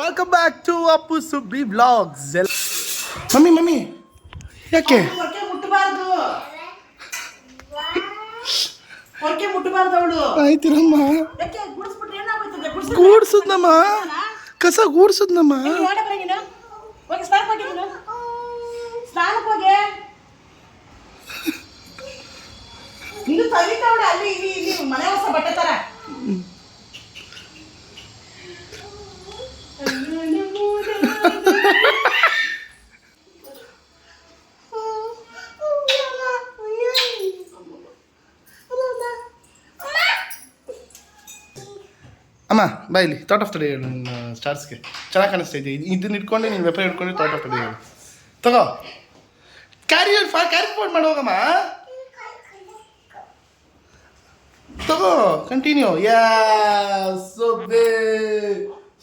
Welcome back to Appu Subbi vlogs. Mummy mummy ಯಾಕೆ ಹೊರಕೆ ಮುಟ್ಟಬಾರ್ದು, ಹೊರಕೆ ಮುಟ್ಟಬಾರ್ದು ಅವಳು. ಆಯ್ತಿರಮ್ಮ, ಯಾಕೆ ಗುಡಿಸ್ಬಿಟ್ರೆ ಏನಾಗ್ತದೆ? ಗೂಡ್ಸದ್ನಮ್ಮ, ಕಸ ಗೂಡ್ಸದ್ನಮ್ಮ. ಹೋಗಿ ಸ್ನಾನಕ್ಕೆ ಹೋಗಿ, ನೀನು ಸ್ನಾನಕ್ಕೆ ಹೋಗಿ. ನೀನು ತಲಿತಾವಳೆ ಅಲ್ಲಿ ಇಲ್ಲಿ ಇಲ್ಲಿ ಮನೆ ಹೊಸ ಬಟ್ಟೆ ತರ. ಅಮ್ಮ ಬಾ ಇಲ್ಲಿ ಥಾಟ್ ಆಫ್ ದ ಡೇ ಹೇಳು ನಿಮ್ಮ ಸ್ಟಾರ್ಸ್ಗೆ. ಚೆನ್ನಾಗಿ ಕಾಣಿಸ್ತಾ ಇದೆ. ಇದನ್ನ ಇಟ್ಕೊಂಡು ನೀನು ವೆಪರ್ ಇಟ್ಕೊಂಡು ಥಾಟ್ ಆಫ್ ದ ಡೇ ಹೇಳು. ತಗೋ ಕ್ಯಾರಿ ಫೋನ್ ಮಾಡೋಗಮ್ಮ. ತಗೋ ಕಂಟಿನ್ಯೂ. ಯಾ ಸುಬ್ಬಿ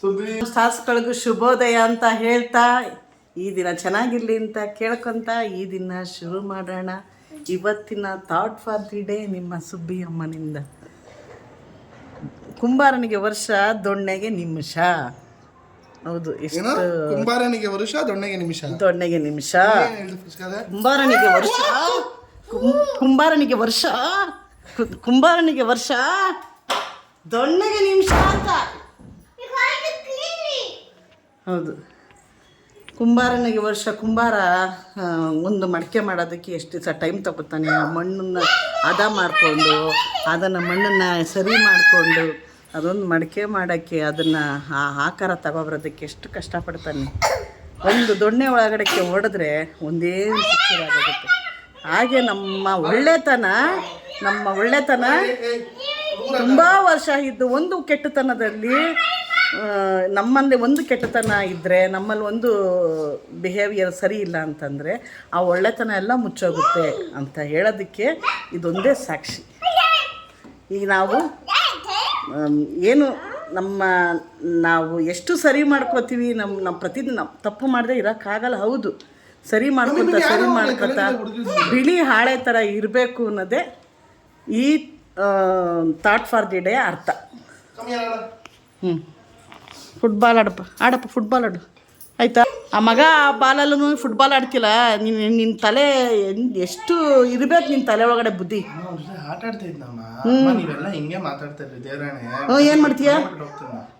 ಸುಬ್ಬಿ ಸ್ಟಾರ್ಸ್ಗಳಿಗೂ ಶುಭೋದಯ ಅಂತ ಹೇಳ್ತಾ, ಈ ದಿನ ಚೆನ್ನಾಗಿರಲಿ ಅಂತ ಕೇಳ್ಕೊತ ಈ ದಿನ ಶುರು ಮಾಡೋಣ. ಇವತ್ತಿನ ಥಾಟ್ ಫಾರ್ ದಿ ಡೇ ನಿಮ್ಮ ಸುಬ್ಬಿ ಅಮ್ಮನಿಂದ. ಕುಂಬಾರನಿಗೆ ವರ್ಷ, ದೊಣ್ಣೆಗೆ ನಿಮಿಷ. ಹೌದು, ಎಷ್ಟು ಕುಂಬಾರನಿಗೆ ವರ್ಷ, ದೊಣ್ಣೆಗೆ ನಿಮಿಷ. ದೊಣ್ಣೆಗೆ ನಿಮಿಷ. ಕುಂಬಾರನಿಗೆ ವರ್ಷ, ಕುಂಬಾರನಿಗೆ ವರ್ಷ, ಕುಂಬಾರನಿಗೆ ವರ್ಷ, ದೊಣ್ಣೆಗೆ ನಿಮಿಷ ಅಂತ. ಹೌದು, ಕುಂಬಾರನಿಗೆ ವರ್ಷ. ಕುಂಬಾರ ಒಂದು ಮಡಿಕೆ ಮಾಡೋದಕ್ಕೆ ಎಷ್ಟು ದಿವಸ ಟೈಮ್ ತಗೋತಾನೆ. ಆ ಮಣ್ಣನ್ನು ಹದ ಮಾಡಿಕೊಂಡು, ಅದನ್ನು ಮಣ್ಣನ್ನು ಸರಿ ಮಾಡಿಕೊಂಡು, ಅದೊಂದು ಮಡಿಕೆ ಮಾಡೋಕ್ಕೆ, ಅದನ್ನು ಆ ಆಕಾರ ತಗೊಬರೋದಕ್ಕೆ ಎಷ್ಟು ಕಷ್ಟಪಡ್ತಾನೆ. ಒಂದು ದೊಣ್ಣೆ ಒಳಗಡೆಕ್ಕೆ ಹೊಡೆದ್ರೆ ಒಂದೇ ಸಿಕ್ಕಿರಾಗುತ್ತೆ. ಹಾಗೆ ನಮ್ಮ ಒಳ್ಳೆತನ ತುಂಬ ವರ್ಷ ಇದ್ದು ಒಂದು ಕೆಟ್ಟತನದಲ್ಲಿ, ನಮ್ಮಲ್ಲಿ ಒಂದು ಕೆಟ್ಟತನ ಇದ್ದರೆ, ನಮ್ಮಲ್ಲಿ ಒಂದು ಬಿಹೇವಿಯರ್ ಸರಿ ಇಲ್ಲ ಅಂತಂದರೆ ಆ ಒಳ್ಳೆತನ ಎಲ್ಲ ಮುಚ್ಚೋಗುತ್ತೆ ಅಂತ ಹೇಳೋದಕ್ಕೆ ಇದೊಂದೇ ಸಾಕ್ಷಿ. ಈಗ ನಾವು ಏನು ನಾವು ಎಷ್ಟು ಸರಿ ಮಾಡ್ಕೋತೀವಿ, ನಮ್ಮ ಪ್ರತಿದಿನ ತಪ್ಪು ಮಾಡದೆ ಇರೋಕ್ಕಾಗಲ್ಲ. ಹೌದು, ಸರಿ ಮಾಡ್ಕೊತ ಬಿಳಿ ಹಾಳೆ ಥರ ಇರಬೇಕು ಅನ್ನೋದೇ ಈ ಥಾಟ್ ಫಾರ್ ದಿ ಡೇ ಅರ್ಥ. ಫುಟ್ಬಾಲ್ ಆಡಪ್ಪ ಫುಟ್ಬಾಲ್ ಆಡು ಆಯಿತಾ. ಆ ಮಗ ಬಾಲಲ್ಲೂ ಫುಟ್ಬಾಲ್ ಆಡ್ತಿಲ್ಲ. ನಿನ್ನ ತಲೆ ಎಷ್ಟು ಇರಬೇಕು, ನಿನ್ನ ತಲೆ ಒಳಗಡೆ ಬುದ್ಧಿ. ಆಟ ಆಡ್ತಾ ಇದ್ನಮ್ಮ, ನೀವೆಲ್ಲ ಹಿಂಗೆ ಮಾತಾಡ್ತಾ ಇದ್ರಿ ದೇವರಾಣೆ. ಏನು ಮಾಡ್ತೀಯ?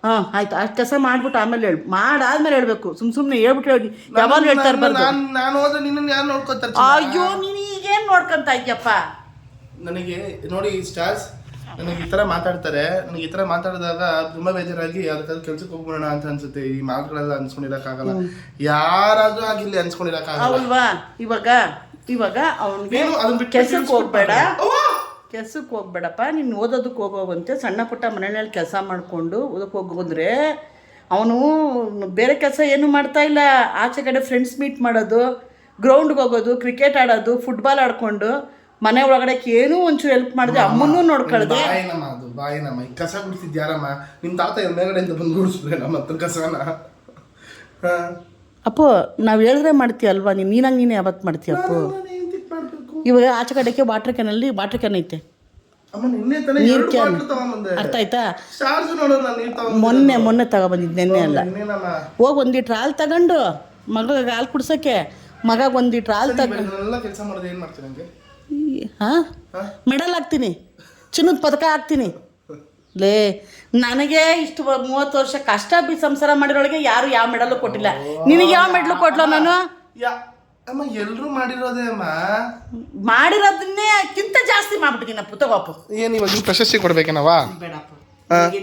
ಹಾಂ ಆಯ್ತು, ಅಷ್ಟು ಕೆಲಸ ಮಾಡ್ಬಿಟ್ಟು ಆಮೇಲೆ ಹೇಳು. ಮಾಡಾದ್ಮೇಲೆ ಹೇಳ್ಬೇಕು. ಸುಮ್ಮನೆ ಹೇಳ್ಬಿಟ್ಟು ಹೇಳಿ, ಯಾವಾಗ ಹೇಳ್ತಾ ಇರ್ಬಾರ್ದು. ನಾನು ಹೋದ್ರೆ ನಿನ್ನನ್ನು ಯಾರು ನೋಡ್ಕೊತಾರೆ? ಅಯ್ಯೋ, ನೀನು ಈಗೇನು ನೋಡ್ಕೊಂತ ಇದ್ಯಪ್ಪ? ನನಗೆ ನೋಡಿ ಸ್ಟಾರ್ಸ್, ನನಗೆ ಈ ಥರ ಮಾತಾಡ್ತಾರೆ. ನನಗೆ ಈ ಥರ ಮಾತಾಡಿದಾಗ ತುಂಬ ಬೇಜಾರಾಗಿ ಅದಕ್ಕಾದ್ರೆ ಕೆಲ್ಸಕ್ಕೆ ಹೋಗ್ಬಿಡೋಣ ಅಂತ ಅನ್ಸುತ್ತೆ. ಈ ಮಾತುಗಳೆಲ್ಲ ಅನ್ಸ್ಕೊಂಡಿರೋಕ್ಕಾಗಲ್ಲ. ಯಾರಾದ್ರೂ ಆಗಿಲ್ಲಿ ಅನ್ಸ್ಕೊಂಡಿರೋಕ್ಕಾಗಲ್ಲ ಅಲ್ವಾ? ಇವಾಗ ಅವನಿಗೆ ಕೆಲ್ಸಕ್ಕೆ ಹೋಗ್ಬೇಡಪ್ಪ, ನೀನು ಓದೋದಕ್ಕೆ ಹೋಗೋವಂತೆ. ಸಣ್ಣ ಪುಟ್ಟ ಮನೆಯಲ್ಲಿ ಕೆಲಸ ಮಾಡಿಕೊಂಡು ಓದಕ್ಕೆ ಹೋಗೋದ್ರೆ ಅವನು ಬೇರೆ ಕೆಲಸ ಏನೂ ಮಾಡ್ತಾ ಇಲ್ಲ. ಆಚೆ ಕಡೆ ಫ್ರೆಂಡ್ಸ್ ಮೀಟ್ ಮಾಡೋದು, ಗ್ರೌಂಡ್ಗೆ ಹೋಗೋದು, ಕ್ರಿಕೆಟ್ ಆಡೋದು, ಫುಟ್ಬಾಲ್ ಆಡ್ಕೊಂಡು, ಮನೆ ಒಳಗಡೆ ಏನೂ ಒಂಚೂರು ಹೆಲ್ಪ್ ಮಾಡಿದೆ. ಅಮ್ಮನ್ನೂ ನೋಡ್ಕೊಳ್ದೆ. ಅದು ಬಾಯಿನಮ್ಮ. ಈ ಕಸ ಗುಡಿಸಿದ್ಯಾರಮ್ಮ? ನಿಮ್ಮ ತಾತ ಮೇಲ್ಗಡೆಯಿಂದ ಬಂದು ಗುಡಿಸಿದ್ರೆ ನಮ್ಮ ಹತ್ರ ಕಸನ. ಅಪ್ಪು, ನಾವು ಹೇಳಿದ್ರೆ ಮಾಡ್ತೀಯ ಅಲ್ವಾ? ನೀನಾಗಿ ಯಾವತ್ತು ಮಾಡ್ತೀಯ ಅಪ್ಪು? ಇವಾಗ ಆಚೆ ಕಡೆಗೆ ವಾಟರ್ ಕ್ಯಾನ್ ಐತೆ, ನೀರು ಕ್ಯಾನ್. ಅರ್ಥ ಆಯ್ತಾ? ಮೊನ್ನೆ ತಗೊಬಂದಿದ್ದು, ನೆನ್ನೆ ಅಲ್ಲ. ಹೋಗಿ 1 ಲೀಟ್ರ್ ಹಾಲು ತಗೊಂಡು ಮಗಗೆ ಹಾಲು ಕುಡ್ಸೋಕ್ಕೆ, ಮಗಗೆ 1 ಲೀಟ್ರ್ ಹಾಲು ತಗೊಂಡು ಹಾಂ ಮೆಡಲ್ ಹಾಕ್ತೀನಿ, ಚಿನ್ನದ ಪದಕ ಹಾಕ್ತೀನಿ. ಲೇ, ನನಗೆ ಇಷ್ಟು 30 ವರ್ಷ ಕಷ್ಟ ಸಂಸಾರ ಮಾಡಿರೋಳಿಗೆ ಯಾರು ಯಾವ ಮೆಡಲು ಕೊಟ್ಟಿಲ್ಲ. ನಿನಗೆ ಯಾವ ಮೆಡಲು ಕೊಟ್ಲ ನಾನು? ಅಮ್ಮ ಎಲ್ಲರೂ ಮಾಡಿರೋದೇ ಅಮ್ಮ. ಮಾಡಿರೋದನ್ನೇ ಕಿಂತ ಜಾಸ್ತಿ ಮಾಡ್ಬಿಟ್ಟಿದ್ದೀನಪ್ಪ. ತಗೋಪ್ಪ. ಏನು ಇವಾಗ ನೀವು ಪ್ರಶಸ್ತಿ ಕೊಡ್ಬೇಕೇನವಾ? ಬೇಡಪ್ಪ,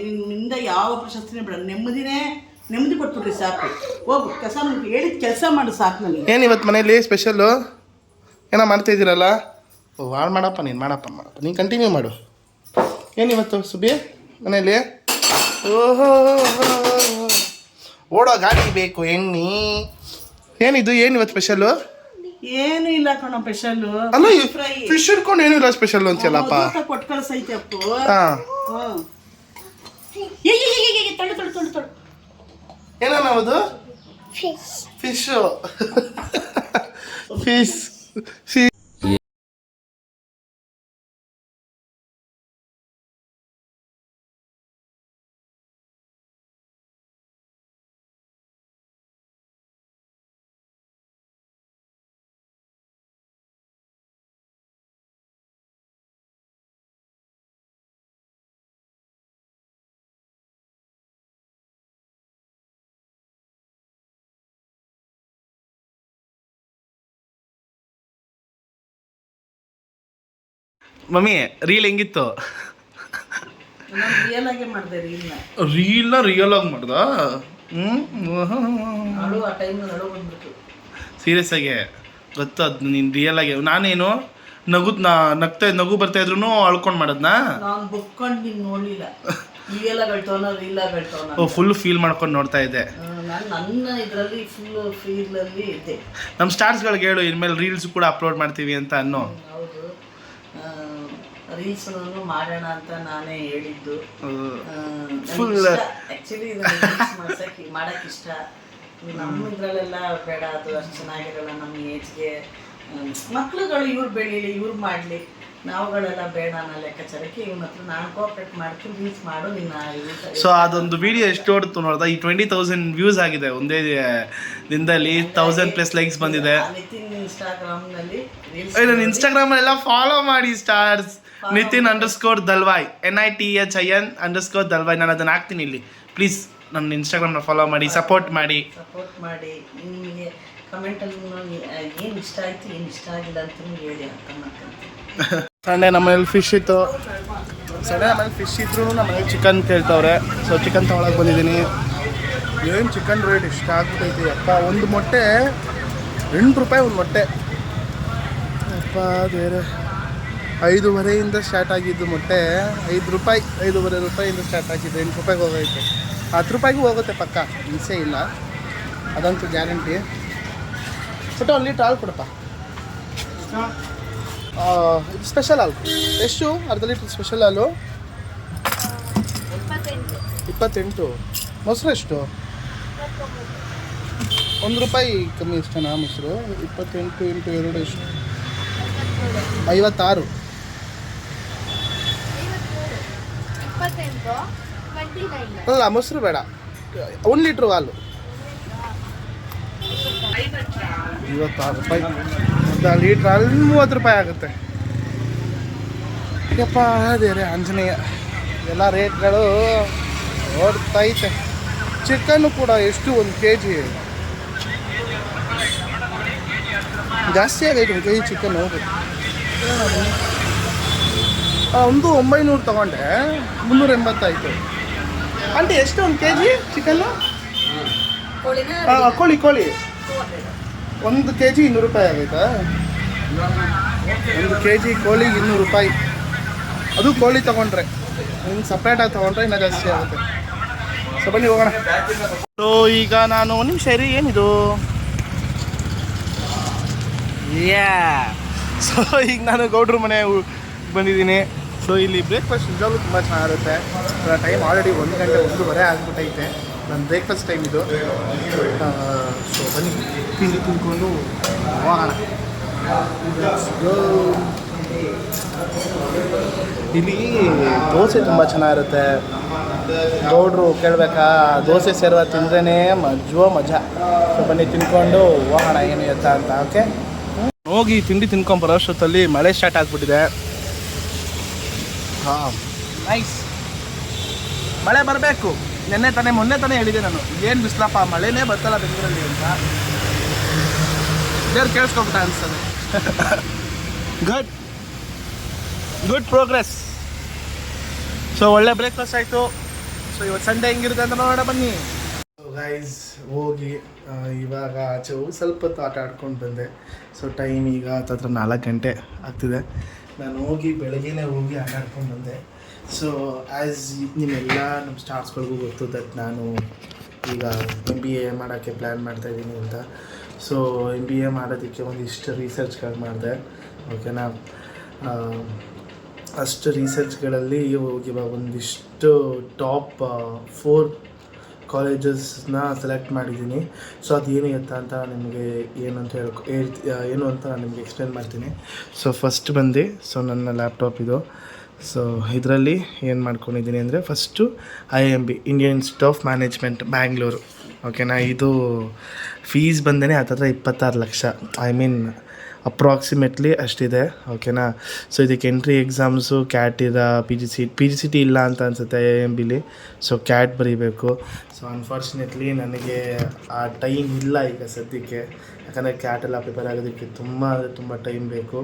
ನಿಮ್ಮಿಂದ ಯಾವ ಪ್ರಶಸ್ತಿನೇ ಬೇಡ. ನೆಮ್ಮದಿ ಕೊಟ್ಬಿಡ್ರಿ ಸಾಕು. ಹೋಗು, ಹೇಳಿದ ಕೆಲಸ ಮಾಡು ಸಾಕು ನನಗೆ. ಏನು ಇವತ್ತು ಮನೇಲಿ ಸ್ಪೆಷಲ್ಲು ಏನೋ ಮಾಡ್ತಾ ಇದ್ದೀರಲ್ಲ? ಓ, ಹಾಳು ಮಾಡಪ್ಪ, ಮಾಡಪ್ಪ ನೀನು ಕಂಟಿನ್ಯೂ ಮಾಡು. ಏನಿವತ್ತು ಸುಬ್ಬಿ ಮನೇಲಿ? ಓಹೋ, ಓಡೋ ಗಾಡಿ ಬೇಕು ಎಣ್ಣಿ. ಏನಿದು? ಏನಿವತ್ತು ಸ್ಪೆಷಲ್ಲು? ಏನು ಇಲ್ಲ ಕಣ ಸ್ಪೆಷಲ್ಲು. ಅಲ್ಲ, ಫಿಶ್ ಹಿಡ್ಕೊಂಡು ಏನಿಲ್ಲ ಸ್ಪೆಷಲ್ಲು ಅಂತೀಯಲ್ಲಪ್ಪ? ಕೊಟ್ಟು ಕಳಿಸೈತೆ ಅಪ್ಪು. ಹಾಂ, ತೊಳು ಏನಮ್ಮ ಅದು? ಫಿಶ್ ಫಿಶ್ ಮಮ್ಮಿ ರೀಲ್ ಹೆಂಗಿತ್ತು? ನಾನು ರಿಯಲ್ ಆಗೇ ಮಾಡಿದೆ ರೀಲ್ನ ರಿಯಲ್ ಆಗಿ ಮಾಡ್ದ? ಅಳು ಆ ಟೈಮ್ನಲ್ಲಿ ಅಳು ಬಂದ್ಬಿಟ್ಟು. ಸೀರಿಯಸ್ ಆಗಿ ಗೊತ್ತು ಅದು ನೀನು ರಿಯಲ್ ಆಗಿ. ನಾನೇನು ನಗು ಬರ್ತಾ ಇದ್ರು ಅಳ್ಕೊಂಡು ಮಾಡೋದ್ನಾ? ನಾನು ಬುಕ್ಕೊಂಡು ನೀನು ನೋಡಲಿಲ್ಲ. ರಿಯಲ್ ಆಗಿ ಹೇಳ್ತವನ ರೀಲ್ ಆಗಿ ಹೇಳ್ತವನ ಫುಲ್ ಫೀಲ್ ಮಾಡ್ಕೊಂಡು ನೋಡ್ತಾ ಇದ್ದೆ. ನಾನು ನನ್ನ ಇದರಲ್ಲಿ ಫುಲ್ ಫೀಲಲ್ಲಿ ಇದ್ದೆ. ನಮ್ಮ ಸ್ಟಾರ್ಸ್ಗಳಿಗೆ ಹೇಳು ಇನ್ಮೇಲೆ ರೀಲ್ಸ್ ಕೂಡ ಅಪ್ಲೋಡ್ ಮಾಡ್ತೀವಿ ಅಂತ ಅನ್ನೋ. ಹೌದು, ರೀಲ್ಸ್ ಮಾಡೋಣ ಅಂತ ನಾನೇ ಹೇಳಿದ್ದು. ಆ್ಯಕ್ಚುಲಿ ಮಾಡಕ್ಕೆ ಇಷ್ಟ. ನಮ್ಮ ಇದರಲ್ಲೆಲ್ಲ ಬೇಡ, ಅದು ಅಷ್ಟು ಚೆನ್ನಾಗಿರಲ್ಲ ನಮ್ಮ ಏಜ್ಗೆ. ಮಕ್ಳುಗಳು ಇವ್ರು ಬೆಳೀಲಿ, ಇವ್ರು ಮಾಡಲಿ, ನಾವುಗಳೆಲ್ಲ ಬೇಡ ಅನ್ನೋ ಲೆಕ್ಕಾಚಾರಕ್ಕೆ ಇವನ ಹತ್ರ ನಾನು ಕೋಆಪ್ರೇಟ್ ಮಾಡ್ತೀನಿ, ರೀಲ್ಸ್ ಮಾಡು ನಿನ್ನ. ಸೊ ಅದೊಂದು ವಿಡಿಯೋ ಎಷ್ಟು ಹೊಡ್ತು ನೋಡ್ದ? ಈ 20,000 ವ್ಯೂಸ್ ಆಗಿದೆ ಒಂದೇ ದಿನದಲ್ಲಿ. 1000+ ಲೈಕ್ಸ್ ಬಂದಿದೆ. ನಿತಿನ್ ಇನ್ಸ್ಟಾಗ್ರಾಮ್ನಲ್ಲಿ ನನ್ನ ಇನ್ಸ್ಟಾಗ್ರಾಮಲ್ಲೆಲ್ಲ ಫಾಲೋ ಮಾಡಿ ಸ್ಟಾರ್ಸ್. ನಿತಿನ್ _ದಲ್ವಾಯ್ NITHIN_ದಲ್ವಾಯ್. ನಾನು ಅದನ್ನು ಹಾಕ್ತೀನಿ ಇಲ್ಲಿ. ಪ್ಲೀಸ್ ನನ್ನ ಇನ್ಸ್ಟಾಗ್ರಾಮ್ನ ಫಾಲೋ ಮಾಡಿ, ಸಪೋರ್ಟ್ ಮಾಡಿ. ನಿಮಗೆ ಕಮೆಂಟಲ್ಲಿ ಏನು ಇಷ್ಟ ಆಯಿತು, ಏನು ಇಷ್ಟ ಆಗಿಲ್ಲ ಅಂತ ಹೇಳಿ ಅಂತ ಮಾಡ್ಕೊಂತೀನಿ. ಸಂಡೇ ನಮ್ಮನೇಲಿ ಫಿಶ್ ಇತ್ತು. ಫಿಶ್ ಇದ್ರು ನಮ್ಮನೇಲಿ ಚಿಕನ್ ಕೇಳ್ತವ್ರೆ. ಸೊ ಚಿಕನ್ ತೊಗೊಳಕ್ಕೆ ಬಂದಿದ್ದೀನಿ. ಏನು ಚಿಕನ್ ರೇಟ್ ಇಷ್ಟ ಆಗ್ಬಿಟ್ಟೈತಿ ಅಪ್ಪ. ಒಂದು ಮೊಟ್ಟೆ 8 ರೂಪಾಯಿ ಒಂದು ಮೊಟ್ಟೆ ಅಪ್ಪ ಬೇರೆ. 5:30 ಸ್ಟಾರ್ಟ್ ಆಗಿದ್ದು ಮೊಟ್ಟೆ 5 ರೂಪಾಯಿ, 5.5 ರೂಪಾಯಿಂದ ಸ್ಟಾರ್ಟ್ ಆಗಿದ್ದು 8 ರೂಪಾಯಿಗೆ ಹೋಗೈತೆ. 10 ರೂಪಾಯಿಗೂ ಹೋಗುತ್ತೆ ಪಕ್ಕ, ಹಿಂಸೆ ಇಲ್ಲ, ಅದಂತೂ ಗ್ಯಾರಂಟಿ. ಬಟ್ ಒಂದು ಲೀಟ್ರ್ ಹಾಲು ಕೊಡಪ್ಪ. ಸ್ಪೆಷಲ್ ಹಾಲು ಎಷ್ಟು? ಅರ್ಧ ಲೀಟ್ರ್ ಸ್ಪೆಷಲ್ ಹಾಲು 28. ಮೊಸರು ಎಷ್ಟು? 1 ರೂಪಾಯಿ ಕಮ್ಮಿ ಇಷ್ಟನಾ ಮೊಸರು? 28 × 2 ಎಷ್ಟು? 56. ಅಲ್ಲ ಮೊಸರು ಬೇಡ, 1 ಲೀಟ್ರ್ ಹಾಲು 56 ರೂಪಾಯಿ. ಅರ್ಧ ಲೀಟ್ರ್ ಹಾಲು 30 ರೂಪಾಯಿ ಆಗುತ್ತೆ. ಯಪ್ಪ ದೇವ್ರೆ ಆಂಜನೇಯ, ಎಲ್ಲ ರೇಟ್ಗಳು ಓಡ್ತೈತೆ. ಚಿಕನ್ನು ಕೂಡ ಎಷ್ಟು? 1 kg ಜಾಸ್ತಿ ಆಗೈತೆ. 1 kg ಚಿಕನ್ನು ಒಂದು 900 ತೊಗೊಂಡೆ, 380 ಆಯಿತು. ಆಂಟಿ ಎಷ್ಟು 1 kg ಚಿಕನ್ನು? ಕೋಳಿ 1 kg 200 ರೂಪಾಯಿ ಆಗೈತಾ? 1 kg ಕೋಳಿಗೆ 200 ರೂಪಾಯಿ. ಅದು ಕೋಳಿ ತೊಗೊಂಡ್ರೆ, ಇನ್ನು ಸಪ್ರೇಟಾಗಿ ತೊಗೊಂಡ್ರೆ ಇನ್ನೂ ಜಾಸ್ತಿ ಆಗುತ್ತೆ. ಸೊ ಬನ್ನಿ ಹೋಗೋಣ. ಸೊ ಈಗ ನಾನು 1 ನಿಮಿಷ ಇರಿ. ಏನಿದು? ಸೊ ಈಗ ನಾನು ಗೌಡ್ರ ಮನೆ ಬಂದಿದ್ದೀನಿ. ಸೊ ಇಲ್ಲಿ ಬ್ರೇಕ್ಫಾಸ್ಟ್ ನಿಜವಾಗ್ಲೂ ತುಂಬ ಚೆನ್ನಾಗಿರುತ್ತೆ. ಟೈಮ್ ಆಲ್ರೆಡಿ 1 ಗಂಟೆ 1:15 ಆಗಿಬಿಟ್ಟೈತೆ. ನನ್ನ ಬ್ರೇಕ್ಫಾಸ್ಟ್ ಟೈಮ್ ಇದು. ಸೊ ಬನ್ನಿ ತಿಂಡಿ ತಿಂದ್ಕೊಂಡು ಹೋಗೋಣ. ಇಲ್ಲಿ ದೋಸೆ ತುಂಬ ಚೆನ್ನಾಗಿರುತ್ತೆ. ಗೌಡ್ರು ಕೇಳಬೇಕಾ, ದೋಸೆ ಸೇರುವ ತಿಂದ್ರೇ ಮಜಾ. ಸೊ ಬನ್ನಿ ತಿನ್ಕೊಂಡು ಹೋಗೋಣ ಏನು ಎತ್ತ ಅಂತ. ಓಕೆ, ಹೋಗಿ ತಿಂಡಿ ತಿನ್ಕೊಂಬರೋ ಅಷ್ಟೊತ್ತಲ್ಲಿ ಮಳೆ ಸ್ಟಾರ್ಟ್ ಆಗಿಬಿಟ್ಟಿದೆ. ಹಾಂ, ನೈಸ್. ಮಳೆ ಬರಬೇಕು. ಮೊನ್ನೆ ತಾನೇ ಹೇಳಿದೆ ನಾನು, ಏನು ಬಿಸಿಲಪ್ಪ, ಮಳೆನೇ ಬರ್ತಲ್ಲ ಬೆಂಗಳೂರಲ್ಲಿ ಅಂತ. ದೇವ್ರು ಕೇಳಿಸ್ಕೊಬಿಟ್ಟ ಅನಿಸ್ತದೆ. Good progress. ಸೊ ಒಳ್ಳೆ ಬ್ರೇಕ್ಫಾಸ್ಟ್ ಆಯಿತು. ಸೊ ಇವತ್ತು ಸಂಡೇ ಹೆಂಗಿರುತ್ತೆ ಅಂತ ನೋಡೋಣ ಬನ್ನಿ. ಗೈಸ್ ಹೋಗಿ ಇವಾಗ ಆಚೆ ಹೋಗಿ ಸ್ವಲ್ಪ ಹೊತ್ತು ಆಟ ಆಡ್ಕೊಂಡು ಬಂದೆ. ಸೊ ಟೈಮ್ ಈಗ ಹತ್ತಿರ 4 ಗಂಟೆ ಆಗ್ತಿದೆ. ನಾನು ಹೋಗಿ ಬೆಳಗ್ಗೆನೇ ಹೋಗಿ ಆಟ ಆಡ್ಕೊಂಡು ಬಂದೆ. ಸೊ ಆ್ಯಸ್ ನಿಮ್ಮೆಲ್ಲ ನಮ್ಮ ಸ್ಟಾಫ್ಸ್ಗಳಿಗೂ ಗೊತ್ತು ದಟ್ ನಾನು ಈಗ MBA ಮಾಡೋಕ್ಕೆ ಪ್ಲ್ಯಾನ್ ಮಾಡ್ತಾಯಿದ್ದೀನಿ ಅಂತ. ಸೊ MBA ಮಾಡೋದಕ್ಕೆ ಒಂದಿಷ್ಟು ರಿಸರ್ಚ್ಗಳು ಮಾಡಿದೆ. ಓಕೆನಾ, ಅಷ್ಟು ರಿಸರ್ಚ್ಗಳಲ್ಲಿ ಇವಾಗ ಒಂದಿಷ್ಟು ಟಾಪ್ 4 ಕಾಲೇಜಸ್ನ ಸೆಲೆಕ್ಟ್ ಮಾಡಿದ್ದೀನಿ. ಸೊ ಅದೇನು ಅಂತ ನಿಮಗೆ ಏನು ಅಂತ ನಾನು ನಿಮಗೆ ಎಕ್ಸ್ಪ್ಲೇನ್ ಮಾಡ್ತೀನಿ. ಸೊ ಫಸ್ಟ್ ಬಂದು ನನ್ನ ಲ್ಯಾಪ್ಟಾಪ್ ಇದು. ಸೊ ಇದರಲ್ಲಿ ಏನು ಮಾಡ್ಕೊಂಡಿದ್ದೀನಿ ಅಂದರೆ, first IIMB Indian Institute of management Bangalore. ಓಕೆನಾ, ಇದು ಫೀಸ್ ಬಂದೇ ಹತ್ತಿರ 26 ಲಕ್ಷ. ಐ ಮೀನ್ ಅಪ್ರಾಕ್ಸಿಮೇಟ್ಲಿ ಅಷ್ಟಿದೆ, ಓಕೆನಾ. ಸೊ ಇದಕ್ಕೆ ಎಂಟ್ರಿ ಎಕ್ಸಾಮ್ಸು ಕ್ಯಾಟ್ ಇರ ಪಿ ಜಿ ಸಿ ಟಿ ಇಲ್ಲ ಅಂತ ಅನಿಸುತ್ತೆ AIMBಲಿ. ಸೊ ಕ್ಯಾಟ್ ಬರೀಬೇಕು. ಸೊ ಅನ್ಫಾರ್ಚುನೇಟ್ಲಿ ನನಗೆ ಆ ಟೈಮ್ ಇಲ್ಲ ಈಗ ಸದ್ಯಕ್ಕೆ, ಯಾಕಂದರೆ ಕ್ಯಾಟ್ ಎಲ್ಲ ಪ್ರಿಪೇರ್ ಆಗೋದಕ್ಕೆ ತುಂಬ ಟೈಮ್ ಬೇಕು.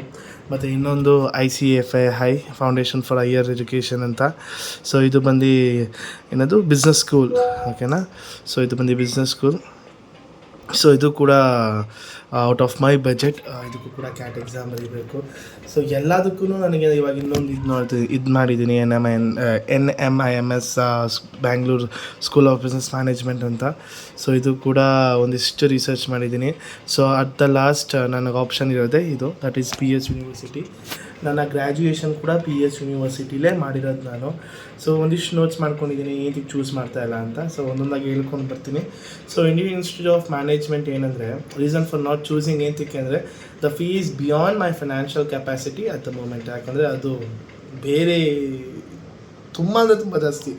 ಮತ್ತು ಇನ್ನೊಂದು ICFI foundation for higher education ಅಂತ. ಸೊ ಇದು ಬಂದು ಏನದು ಬಿಸ್ನೆಸ್ ಸ್ಕೂಲ್, ಓಕೆನಾ. ಸೊ ಇದು ಬಂದು ಬಿಸ್ನೆಸ್ ಸ್ಕೂಲ್. ಸೊ ಇದು ಕೂಡ ಔಟ್ ಆಫ್ ಮೈ ಬಜೆಟ್. ಇದಕ್ಕೂ ಕೂಡ ಕ್ಯಾಟ್ ಎಕ್ಸಾಮ್ ಬರೀಬೇಕು. ಸೊ ಎಲ್ಲದಕ್ಕೂ ನನಗೆ ಇವಾಗ ಇನ್ನೊಂದು ಇದು ಮಾಡಿದ್ದೀನಿ, NMIMS Bangalore school of business management ಅಂತ. ಸೊ ಇದು ಕೂಡ ಒಂದಿಷ್ಟು ರಿಸರ್ಚ್ ಮಾಡಿದ್ದೀನಿ. ಸೊ ಅಟ್ ದ ಲಾಸ್ಟ್ ನನಗೆ ಆಪ್ಷನ್ ಇರೋದೇ ಇದು, ದಟ್ ಈಸ್ PS ಯೂನಿವರ್ಸಿಟಿ. ನನ್ನ ಗ್ರ್ಯಾಜುಯೇಷನ್ ಕೂಡ PS ಯೂನಿವರ್ಸಿಟಿಲೇ ಮಾಡಿರೋದು ನಾನು. ಸೊ ಒಂದಿಷ್ಟು ನೋಟ್ಸ್ ಮಾಡ್ಕೊಂಡಿದ್ದೀನಿ ಏನಕ್ಕೆ ಚೂಸ್ ಮಾಡ್ತಾಯಿಲ್ಲ ಅಂತ. ಸೊ ಒಂದೊಂದಾಗಿ ಹೇಳ್ಕೊಂಡು ಬರ್ತೀನಿ. So Indian Institute of Management ಏನಂದರೆ, ರೀಸನ್ ಫಾರ್ ನಾಟ್ ಚೂಸಿಂಗ್ ಏನಕ್ಕೆ ಅಂದರೆ the fee is beyond my financial capacity at the moment. ಯಾಕಂದರೆ ಅದು ಬೇರೆ ತುಂಬ ಅಂದರೆ ತುಂಬ ಜಾಸ್ತಿ.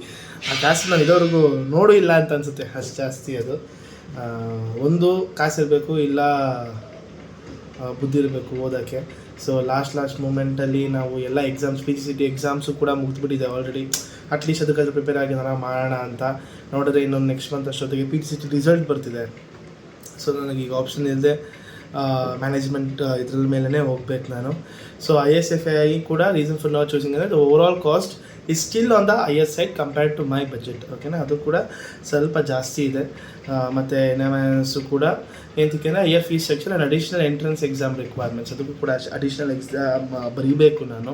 ಆ ಕಾಸು ನಾನು ಇರೋವರೆಗೂ ನೋಡೂ ಇಲ್ಲ ಅಂತ ಅನಿಸುತ್ತೆ, ಅಷ್ಟು ಜಾಸ್ತಿ ಅದು. ಒಂದು ಕಾಸಿರಬೇಕು, ಇಲ್ಲ ಬುದ್ಧಿ ಇರಬೇಕು ಓದೋಕ್ಕೆ. ಸೊ ಲಾಸ್ಟ್ ಮೂಮೆಂಟಲ್ಲಿ ನಾವು ಎಲ್ಲ ಎಕ್ಸಾಮ್ಸ್ PGCT ಎಕ್ಸಾಮ್ಸು ಕೂಡ ಮುಗಿದ್ಬಿಟ್ಟಿದೆ ಆಲ್ರೆಡಿ. ಅಟ್ಲೀಸ್ಟ್ ಅದಕ್ಕಾದ್ರೂ ಪ್ರಿಪೇರ್ ಆಗಿ ನಾನು ಮಾಡೋಣ ಅಂತ ನೋಡಿದ್ರೆ ಇನ್ನೊಂದು ನೆಕ್ಸ್ಟ್ ಮಂತ್ ಅಷ್ಟೊತ್ತಿಗೆ PGCT ರಿಸಲ್ಟ್ ಬರ್ತಿದೆ. ಸೊ ನನಗೀಗ ಆಪ್ಷನ್ ಇಲ್ಲದೆ ಮ್ಯಾನೇಜ್ಮೆಂಟ್ ಇದ್ರ ಮೇಲೇ ಹೋಗ್ಬೇಕು ನಾನು. ಸೊ ISFI ಕೂಡ ರೀಸನ್ ಫಾರ್ ನಾಟ್ ಚೂಸಿಂಗ್ ಅಂದರೆ the overall cost is still on the higher side compared to my budget, ಓಕೆನಾ. ಅದು ಕೂಡ ಸ್ವಲ್ಪ ಜಾಸ್ತಿ ಇದೆ. ಮತ್ತು NMIMS ಕೂಡ ಏನಕ್ಕೆ ಅಂದರೆ higher fees structure and additional entrance exam requirements, ಅದಕ್ಕೂ ಕೂಡ ಅಡಿಷ್ನಲ್ ಎಕ್ಸಾಮ್ ಬರೀಬೇಕು ನಾನು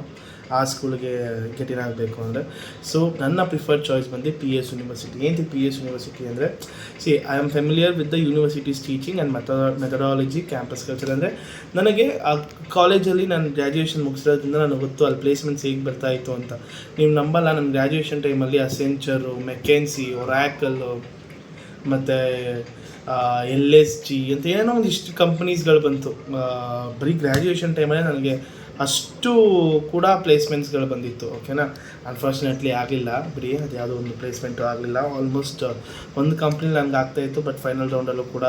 ಆ ಸ್ಕೂಲ್ಗೆ ಗೆಟಿನ್ ಆಗಬೇಕು ಅಂದರೆ. ಸೊ ನನ್ನ ಪ್ರಿಫರ್ಡ್ ಚಾಯ್ಸ್ ಬಂದು PS ಯೂನಿವರ್ಸಿಟಿ. ಏನಕ್ಕೆ PS ಯೂನಿವರ್ಸಿಟಿ ಅಂದರೆ, I am familiar with the universities teaching and methodology, campus culture. ಅಂದರೆ ನನಗೆ ಆ ಕಾಲೇಜಲ್ಲಿ ನಾನು ಗ್ರ್ಯಾಜುಯೇಷನ್ ಮುಗಿಸಿರೋದ್ರಿಂದ ನನಗೆ ಗೊತ್ತು ಅಲ್ಲಿ ಪ್ಲೇಸ್ಮೆಂಟ್ಸ್ ಹೇಗೆ ಬರ್ತಾಯಿತ್ತು ಅಂತ. ನೀವು ನಂಬಲ್ಲ, ನನ್ನ ಗ್ರ್ಯಾಜುಯೇಷನ್ ಟೈಮಲ್ಲಿ ಅಸೆಂಚರು, ಮೆಕೆನ್ಸಿ, ಒರಾಕಲ್ಲು ಮತ್ತು LSG ಅಂತ ಏನೋ ಒಂದಿಷ್ಟು ಕಂಪ್ನೀಸ್ಗಳು ಬಂತು ಬರೀ ಗ್ರ್ಯಾಜುಯೇಷನ್ ಟೈಮಲ್ಲೇ. ನನಗೆ ಅಷ್ಟು ಕೂಡ ಪ್ಲೇಸ್ಮೆಂಟ್ಸ್ಗಳು ಬಂದಿತ್ತು, ಓಕೆನಾ. ಅನ್ಫಾರ್ಚುನೇಟ್ಲಿ ಆಗಲಿಲ್ಲ ಬಿಡಿ, ಅದು ಯಾವುದೋ ಒಂದು ಪ್ಲೇಸ್ಮೆಂಟು ಆಗಲಿಲ್ಲ. ಆಲ್ಮೋಸ್ಟ್ ಒಂದು ಕಂಪ್ನಿ ನನಗೆ ಆಗ್ತಾಯಿತ್ತು, ಬಟ್ ಫೈನಲ್ ರೌಂಡಲ್ಲೂ ಕೂಡ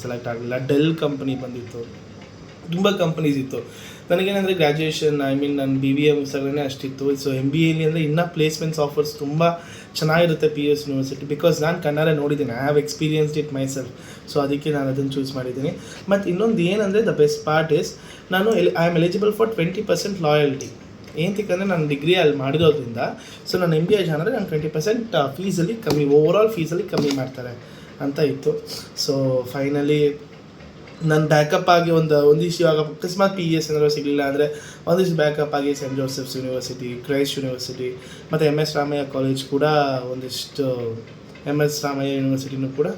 ಸೆಲೆಕ್ಟ್ ಆಗಲಿಲ್ಲ. ಡೆಲ್ ಕಂಪ್ನಿ ಬಂದಿತ್ತು, ತುಂಬ ಕಂಪ್ನೀಸ್ ಇತ್ತು. ನನಗೇನಂದರೆ ಗ್ರ್ಯಾಜುಯೇಷನ್ ನನ್ನ BBA ಮುಗಿಸಾಗಲೇ ಅಷ್ಟಿತ್ತು. ಸೊ MBAಲಿ ಅಂದರೆ ಇನ್ನೂ ಪ್ಲೇಸ್ಮೆಂಟ್ಸ್ ಆಫರ್ಸ್ ತುಂಬ ಚೆನ್ನಾಗಿರುತ್ತೆ PS ಯೂನಿವರ್ಸಿಟಿ. ಬಿಕಾಸ್ ನಾನು ಕಣ್ಣಾರೆ ನೋಡಿದ್ದೀನಿ, I have experienced it my self. So ಅದಕ್ಕೆ ನಾನು ಅದನ್ನು ಚೂಸ್ ಮಾಡಿದ್ದೀನಿ. ಮತ್ತು ಇನ್ನೊಂದು ಏನಂದರೆ ದ ಬೆಸ್ಟ್ ಪಾರ್ಟ್ ಇಸ್ ನಾನು I am eligible for 20% loyalty. ಏನಂತಂದರೆ ನಾನು ಡಿಗ್ರಿ ಅಲ್ಲಿ ಮಾಡಿರೋದ್ರಿಂದ, ಸೊ ನಾನು MBA ಅಂದರೆ ನಾನು 20% ಫೀಸಲ್ಲಿ ಕಮ್ಮಿ, ಓವರಾಲ್ ಫೀಸಲ್ಲಿ ಕಮ್ಮಿ ಮಾಡ್ತಾರೆ ಅಂತ ಇತ್ತು. ಸೊ ಫೈನಲಿ ನಾನು ಬ್ಯಾಕಪ್ ಆಗಿ ಒಂದಿಷ್ಟು ಇವಾಗ ಅಕಸ್ಮಾತ್ PS ಏನಾದರೂ ಸಿಗಲಿಲ್ಲ ಅಂದರೆ ಒಂದಿಷ್ಟು ಬ್ಯಾಕಪ್ ಆಗಿ Saint Joseph's University, Christ University ಮತ್ತು MS ರಾಮಯ್ಯ ಕಾಲೇಜ್ ಕೂಡ ಒಂದಿಷ್ಟು MS ರಾಮಯ್ಯ ಯೂನಿವರ್ಸಿಟಿನೂ ಕೂಡ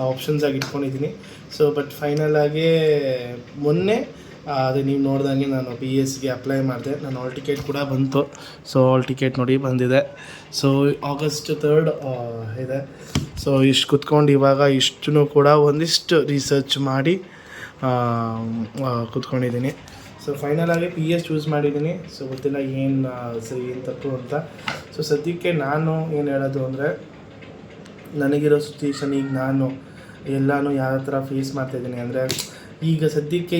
ಆಪ್ಷನ್ಸ್ ಆಗಿ ಇಟ್ಕೊಂಡಿದ್ದೀನಿ. ಸೊ ಬಟ್ ಫೈನಲ್ ಆಗಿ ಮೊನ್ನೆ ಅದೇ ನೀವು ನೋಡ್ದಂಗೆ ನಾನು PSಗೆ ಅಪ್ಲೈ ಮಾಡಿದೆ. ನಾನು ಹಾಲ್ ಟಿಕೆಟ್ ಕೂಡ ಬಂತು. ಸೊ ಹಾಲ್ ಟಿಕೆಟ್ ನೋಡಿ ಬಂದಿದೆ. ಸೊ August 3rd ಇದೆ. ಸೊ ಇಷ್ಟು ಕುತ್ಕೊಂಡು ಇವಾಗ ಇಷ್ಟೂ ಕೂಡ ಒಂದಿಷ್ಟು ರಿಸರ್ಚ್ ಮಾಡಿ ಕೂತ್ಕೊಂಡಿದ್ದೀನಿ. ಸೊ ಫೈನಲ್ ಆಗಿ PS ಚೂಸ್ ಮಾಡಿದ್ದೀನಿ. ಸೊ ಗೊತ್ತಿಲ್ಲ ಏನು ಸರಿ ಏನು ತಪ್ಪು ಅಂತ. ಸೊ ಸದ್ಯಕ್ಕೆ ನಾನು ಏನು ಹೇಳೋದು ಅಂದರೆ, ನನಗಿರೋ ಸಿಚುಯೇಷನ್ ಈಗ ನಾನು ಎಲ್ಲನೂ ಯಾವ ಥರ ಫೇಸ್ ಮಾಡ್ತಾಯಿದ್ದೀನಿ ಅಂದರೆ, ಈಗ ಸದ್ಯಕ್ಕೆ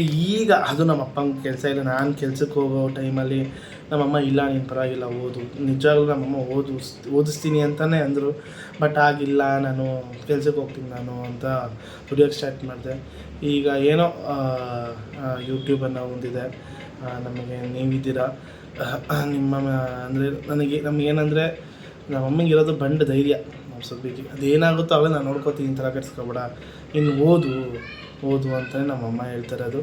ಅದು ನಮ್ಮ ಅಪ್ಪಂಗೆ ಕೆಲಸ ಇಲ್ಲ. ನಾನು ಕೆಲ್ಸಕ್ಕೆ ಹೋಗೋ ಟೈಮಲ್ಲಿ ನಮ್ಮಮ್ಮ ಇಲ್ಲ ನೀನು ಪರವಾಗಿಲ್ಲ ಓದು, ನಿಜವಾಗ್ಲೂ ನಮ್ಮಮ್ಮ ಓದಿಸ್ತೀನಿ ಅಂತಲೇ ಅಂದರು. ಬಟ್ ಆಗಿಲ್ಲ, ನಾನು ಕೆಲ್ಸಕ್ಕೆ ಹೋಗ್ತೀನಿ ನಾನು ಅಂತ ದುಡಿಯೋಕ್ಕೆ ಸ್ಟಾರ್ಟ್ ಮಾಡಿದೆ. ಈಗ ಏನೋ ಯೂಟ್ಯೂಬನ್ನು ಹೊಂದಿದೆ, ನಮಗೆ ನೀವಿದ್ದೀರಾ ನಿಮ್ಮ ಅಂದರೆ ನಮಗೇನಂದರೆ ನಮ್ಮಮ್ಮಗೆ ಇರೋದು ಬಂಡ ಧೈರ್ಯ. ನಾವು ಸದ್ಯಕ್ಕೆ ಅದೇನಾಗುತ್ತೋ ಅವಾಗ ನಾನು ನೋಡ್ಕೋತೀನಿ, ಥರ ಕೆಡ್ಸ್ಕೊಬೇಡ, ಇನ್ನು ಓದು ಅಂತಲೇ ನಮ್ಮಮ್ಮ ಹೇಳ್ತಾರದು.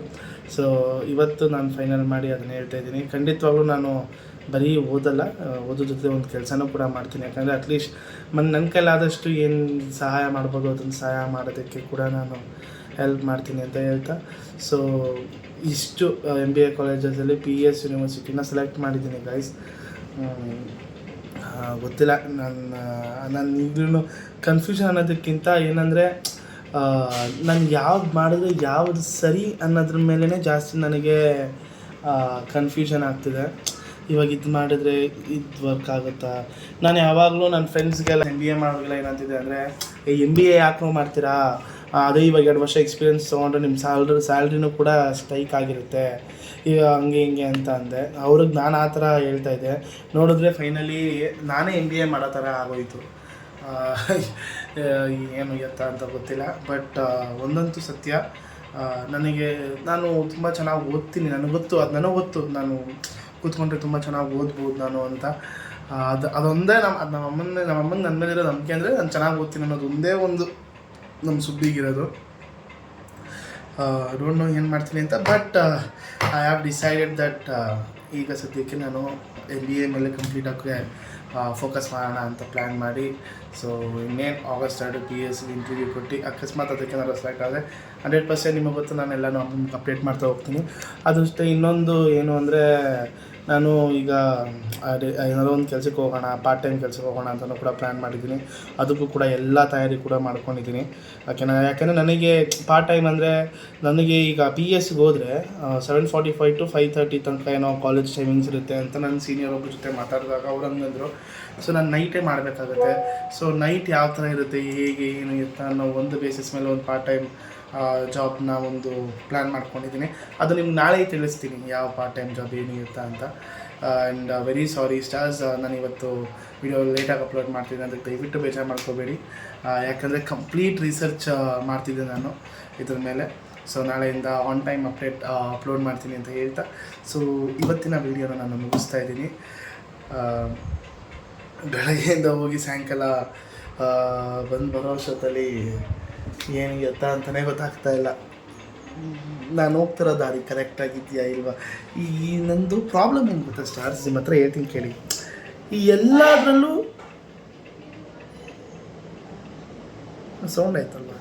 ಸೊ ಇವತ್ತು ನಾನು ಫೈನಲ್ ಮಾಡಿ ಅದನ್ನೇ ಹೇಳ್ತಾಯಿದ್ದೀನಿ. ಖಂಡಿತವಾಗ್ಲೂ ನಾನು ಬರೀ ಓದೋ ಜೊತೆ ಒಂದು ಕೆಲಸನೂ ಕೂಡ ಮಾಡ್ತೀನಿ. ಯಾಕಂದರೆ ಅಟ್ಲೀಸ್ಟ್ ನನ್ನ ಕೈಲಾದಷ್ಟು ಏನು ಸಹಾಯ ಮಾಡ್ಬೋದು ಅದನ್ನು ಸಹಾಯ ಮಾಡೋದಕ್ಕೆ ಕೂಡ ನಾನು ಹೆಲ್ಪ್ ಮಾಡ್ತೀನಿ ಅಂತ ಹೇಳ್ತಾ, ಸೊ ಇಷ್ಟು MBA ಕಾಲೇಜಸಲ್ಲಿ PS ಯೂನಿವರ್ಸಿಟಿನ ಸೆಲೆಕ್ಟ್ ಮಾಡಿದ್ದೀನಿ ಗೈಸ್. ಗೊತ್ತಿಲ್ಲ, ನಾನು ಈಗಲೂ ಕನ್ಫ್ಯೂಷನ್ ಅನ್ನೋದಕ್ಕಿಂತ ಏನಂದರೆ, ನಾನು ಯಾವ್ದು ಮಾಡಿದ್ರೆ ಯಾವುದು ಸರಿ ಅನ್ನೋದ್ರ ಮೇಲೇ ಜಾಸ್ತಿ ನನಗೆ ಕನ್ಫ್ಯೂಷನ್ ಆಗ್ತಿದೆ. ಇವಾಗ ಇದು ಮಾಡಿದ್ರೆ ಇದು ವರ್ಕ್ ಆಗುತ್ತಾ? ನಾನು ಯಾವಾಗಲೂ ನನ್ನ ಫ್ರೆಂಡ್ಸ್ಗೆಲ್ಲ MBA ಮಾಡೋದಿಲ್ಲ ಏನಂತಿದೆ ಅಂದರೆ, MBA ಯಾಕೆ ಮಾಡ್ತೀರಾ, ಅದೇ ಇವಾಗ 2 ವರ್ಷ ಎಕ್ಸ್ಪೀರಿಯನ್ಸ್ ತೊಗೊಂಡ್ರೆ ನಿಮ್ಮ ಸ್ಯಾಲ್ರಿನೂ ಕೂಡ ಸ್ಟ್ರೈಕ್ ಆಗಿರುತ್ತೆ, ಈಗ ಹಂಗೆ ಹಿಂಗೆ ಅಂತ ಅಂದೆ. ಅವ್ರಿಗೆ ನಾನು ಆ ಥರ ಹೇಳ್ತಾ ಇದ್ದೆ. ನೋಡಿದ್ರೆ ಫೈನಲಿ ನಾನೇ MBA ಮಾಡೋ ಥರ ಆಗೋಯಿತು. ಏನು ಎತ್ತ ಅಂತ ಗೊತ್ತಿಲ್ಲ. ಬಟ್ ಒಂದಂತೂ ಸತ್ಯ, ನಾನು ತುಂಬ ಚೆನ್ನಾಗಿ ಓದ್ತೀನಿ, ನನಗೆ ಗೊತ್ತು ನಾನು ಕೂತ್ಕೊಂಡ್ರೆ ತುಂಬ ಚೆನ್ನಾಗಿ ಓದ್ಬೋದು ನಾನು ಅಂತ. ಅದೊಂದೇ ನಮ್ಮಮ್ಮಂಗೆ ನನ್ನ ಮೇಲಿರೋ ನಂಬಿಕೆ ಅಂದರೆ ನಾನು ಚೆನ್ನಾಗಿ ಓದ್ತೀನಿ ಅನ್ನೋದು ಒಂದೇ ಒಂದು ನಮ್ಮ ಸುದ್ದಿಗಿರೋದು. ಡೋಂಟ್ ನೋ ಏನು ಮಾಡ್ತೀನಿ ಅಂತ. But I have decided that ಈಗ ಸದ್ಯಕ್ಕೆ ನಾನು MBA ಮೇಲೆ ಕಂಪ್ಲೀಟಾಗಿ ಫೋಕಸ್ ಮಾಡೋಣ ಅಂತ ಪ್ಲ್ಯಾನ್ ಮಾಡಿ, ಸೊ ಇನ್ನೇನು ಆಗಸ್ಟ್ 2 PSC ಇಂಟರ್ವ್ಯೂ ಕೊಟ್ಟು ಅಕಸ್ಮಾತ್ ಅದಕ್ಕೆ ನಾನು ಸೆಲೆಕ್ಟ್ ಆದರೆ 100% ನಿಮಗೆ ಗೊತ್ತು ನಾನು ಎಲ್ಲನೂ ಅಪ್ಡೇಟ್ ಮಾಡ್ತಾ ಹೋಗ್ತೀನಿ. ಅದಷ್ಟೇ ಇನ್ನೊಂದು ಏನು ಅಂದರೆ, ನಾನು ಈಗ ಏನಾದರೂ ಒಂದು ಕೆಲಸಕ್ಕೆ ಹೋಗೋಣ, ಪಾರ್ಟ್ ಟೈಮ್ ಕೆಲಸಕ್ಕೆ ಹೋಗೋಣ ಅಂತಲೂ ಕೂಡ ಪ್ಲ್ಯಾನ್ ಮಾಡಿದ್ದೀನಿ. ಅದಕ್ಕೂ ಕೂಡ ಎಲ್ಲ ತಯಾರಿ ಕೂಡ ಮಾಡ್ಕೊಂಡಿದ್ದೀನಿ. ಯಾಕೆಂದರೆ ನನಗೆ ಪಾರ್ಟ್ ಟೈಮ್ ಅಂದರೆ ನನಗೆ ಈಗ PSCಗೆ ಹೋದರೆ 7:45 to 5:30 ತನಕ ಏನೋ ಕಾಲೇಜ್ ಟೈಮಿಂಗ್ಸ್ ಇರುತ್ತೆ ಅಂತ ನನ್ನ ಸೀನಿಯರ್ ಒಬ್ಬರ ಜೊತೆ ಮಾತಾಡಿದಾಗ ಅವ್ರು ಹಂಗಂದರು. ಸೊ ನಾನು ನೈಟೇ ಮಾಡಬೇಕಾಗುತ್ತೆ. ಸೊ ನೈಟ್ ಯಾವ ಥರ ಇರುತ್ತೆ, ಹೇಗೆ ಏನು ಇರುತ್ತೆ ಅನ್ನೋ ಒಂದು ಬೇಸಿಸ್ ಮೇಲೆ ಒಂದು ಪಾರ್ಟ್ ಟೈಮ್ ಜಾಬ್ನ ಒಂದು ಪ್ಲ್ಯಾನ್ ಮಾಡ್ಕೊಂಡಿದ್ದೀನಿ. ಅದು ನಿಮ್ಗೆ ನಾಳೆ ತಿಳಿಸ್ತೀನಿ ಯಾವ ಪಾರ್ಟ್ ಟೈಮ್ ಜಾಬ್ ಏನಿರುತ್ತೆ ಅಂತ. ಆ್ಯಂಡ್ ವೆರಿ ಸಾರಿ ಸ್ಟಾರ್ಸ್, ನಾನು ಇವತ್ತು ವಿಡಿಯೋ ಲೇಟಾಗಿ ಅಪ್ಲೋಡ್ ಮಾಡ್ತಿದ್ದೆ, ಅದಕ್ಕೆ ದಯವಿಟ್ಟು ಬೇಜಾರು ಮಾಡ್ಕೋಬೇಡಿ. ಯಾಕಂದರೆ ಕಂಪ್ಲೀಟ್ ರಿಸರ್ಚ್ ಮಾಡ್ತಿದ್ದೆ ನಾನು ಇದ್ರ ಮೇಲೆ. ಸೊ ನಾಳೆಯಿಂದ ಆನ್ ಟೈಮ್ ಅಪ್ಲೋಡ್ ಮಾಡ್ತೀನಿ ಅಂತ ಹೇಳ್ತಾ, ಸೊ ಇವತ್ತಿನ ವೀಡಿಯೋನ ನಾನು ಮುಗಿಸ್ತಾ ಇದ್ದೀನಿ. ಬೆಳಗ್ಗೆಯಿಂದ ಹೋಗಿ ಸಾಯಂಕಾಲ ಬರೋ ಅಷ್ಟೊತ್ತಲ್ಲಿ ಏನು ಎತ್ತ ಅಂತಲೇ ಗೊತ್ತಾಗ್ತಾ ಇಲ್ಲ. ನಾನು ಹೋಗ್ತಿರೋ ದಾರಿ ಕರೆಕ್ಟಾಗಿದೆಯಾ ಇಲ್ವಾ. ಈ ನಂದು ಪ್ರಾಬ್ಲಮ್ ಏನು ಗೊತ್ತಾ ಸ್ಟಾರ್ಸ್, ನಿಮ್ಮ ಹತ್ರ ಹೇಳ್ತೀನಿ ಕೇಳಿ. ಈ ಎಲ್ಲದರಲ್ಲೂ ಸೌಂಡ್ ಆಯ್ತಲ್ವ,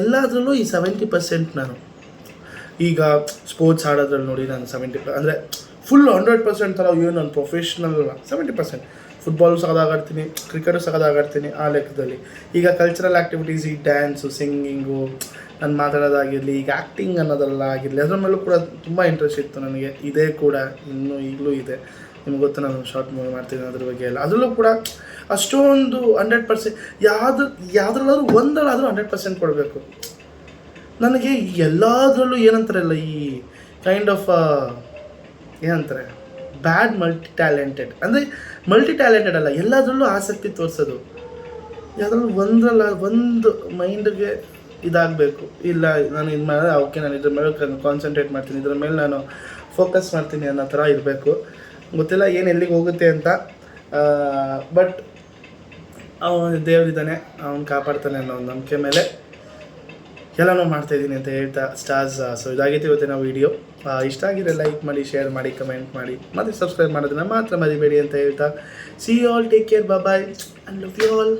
ಎಲ್ಲದರಲ್ಲೂ ಈ 70% ನಾನು ಈಗ ಸ್ಪೋರ್ಟ್ಸ್ ಆಡೋದ್ರಲ್ಲಿ ನೋಡಿ, ನಾನು 70 ಅಂದರೆ ಫುಲ್ 100% ಥರ ಏನು ನಾನು ಪ್ರೊಫೆಷ್ನಲ್ 70%. ಫುಟ್ಬಾಲು ಸಗದಾಗಾಡ್ತೀನಿ, ಕ್ರಿಕೆಟು ಸಗದಾಗಾಡ್ತೀನಿ ಆ ಲೆಕ್ಕದಲ್ಲಿ. ಈಗ ಕಲ್ಚರಲ್ ಆ್ಯಕ್ಟಿವಿಟೀಸ್, ಈ ಡ್ಯಾನ್ಸು, ಸಿಂಗಿಂಗು, ನಾನು ಮಾತಾಡೋದಾಗಿರಲಿ, ಈಗ ಆ್ಯಕ್ಟಿಂಗ್ ಅನ್ನೋದೆಲ್ಲ ಆಗಿರಲಿ, ಅದ್ರ ಮೇಲೂ ಕೂಡ ತುಂಬ ಇಂಟ್ರೆಸ್ಟ್ ಇತ್ತು ನನಗೆ. ಇದೇ ಕೂಡ ಈಗಲೂ ಇದೆ. ನಿಮ್ಗೆ ಗೊತ್ತು, ನಾನು ಶಾರ್ಟ್ ಮೂವಿ ಮಾಡ್ತೀನಿ ಅದ್ರ ಬಗ್ಗೆ ಎಲ್ಲ. ಅದರಲ್ಲೂ ಕೂಡ ಅಷ್ಟೊಂದು 100% ಯಾವುದ್ರಲ್ಲಾದ್ರೂ ಒಂದರಲ್ಲಾದರೂ 100% ಕೊಡಬೇಕು. ನನಗೆ ಎಲ್ಲದರಲ್ಲೂ ಏನಂತಾರಲ್ಲ, ಈ ಕೈಂಡ್ ಆಫ್ ಏನಂತಾರೆ, ಬ್ಯಾಡ್ ಮಲ್ಟಿ ಟ್ಯಾಲೆಂಟೆಡ್ ಅಂದರೆ ಮಲ್ಟಿ ಟ್ಯಾಲೆಂಟೆಡ್ ಅಲ್ಲ, ಎಲ್ಲದರಲ್ಲೂ ಆಸಕ್ತಿ ತೋರಿಸೋದು. ಯಾವುದ್ರಲ್ಲೂ ಒಂದು ಮೈಂಡ್ಗೆ ಇದಾಗಬೇಕು. ಇಲ್ಲ ನಾನು ಇದು ಮಾಡಿದ್ರೆ ಓಕೆ, ನಾನು ಇದ್ರ ಮೇಲೆ ಕಾನ್ಸಂಟ್ರೇಟ್ ಮಾಡ್ತೀನಿ, ಇದ್ರ ಮೇಲೆ ನಾನು ಫೋಕಸ್ ಮಾಡ್ತೀನಿ ಅನ್ನೋ ಥರ ಇರಬೇಕು. ಗೊತ್ತಿಲ್ಲ ಏನು ಎಲ್ಲಿಗೆ ಹೋಗುತ್ತೆ ಅಂತ. ಬಟ್ ಅವನು ದೇವರಿದ್ದಾನೆ, ಅವನು ಕಾಪಾಡ್ತಾನೆ ಅನ್ನೋ ಒಂದು ನಂಬಿಕೆ ಮೇಲೆ ಎಲ್ಲನೂ ಮಾಡ್ತಾಯಿದ್ದೀನಿ ಅಂತ ಹೇಳ್ತಾ ಸ್ಟಾರ್ಸ್. ಸೊ ಇದಾಗಿತ್ತು ಇವತ್ತಿನ ವೀಡಿಯೋ. ಇಷ್ಟ ಆಗಿದೆ ಲೈಕ್ ಮಾಡಿ, ಶೇರ್ ಮಾಡಿ, ಕಮೆಂಟ್ ಮಾಡಿ, ಮತ್ತು ಸಬ್ಸ್ಕ್ರೈಬ್ ಮಾಡೋದನ್ನ ಮಾತ್ರ ಮರಿಬೇಡಿ ಅಂತ ಹೇಳ್ತಾ, see you all, take care, bye, and love you all.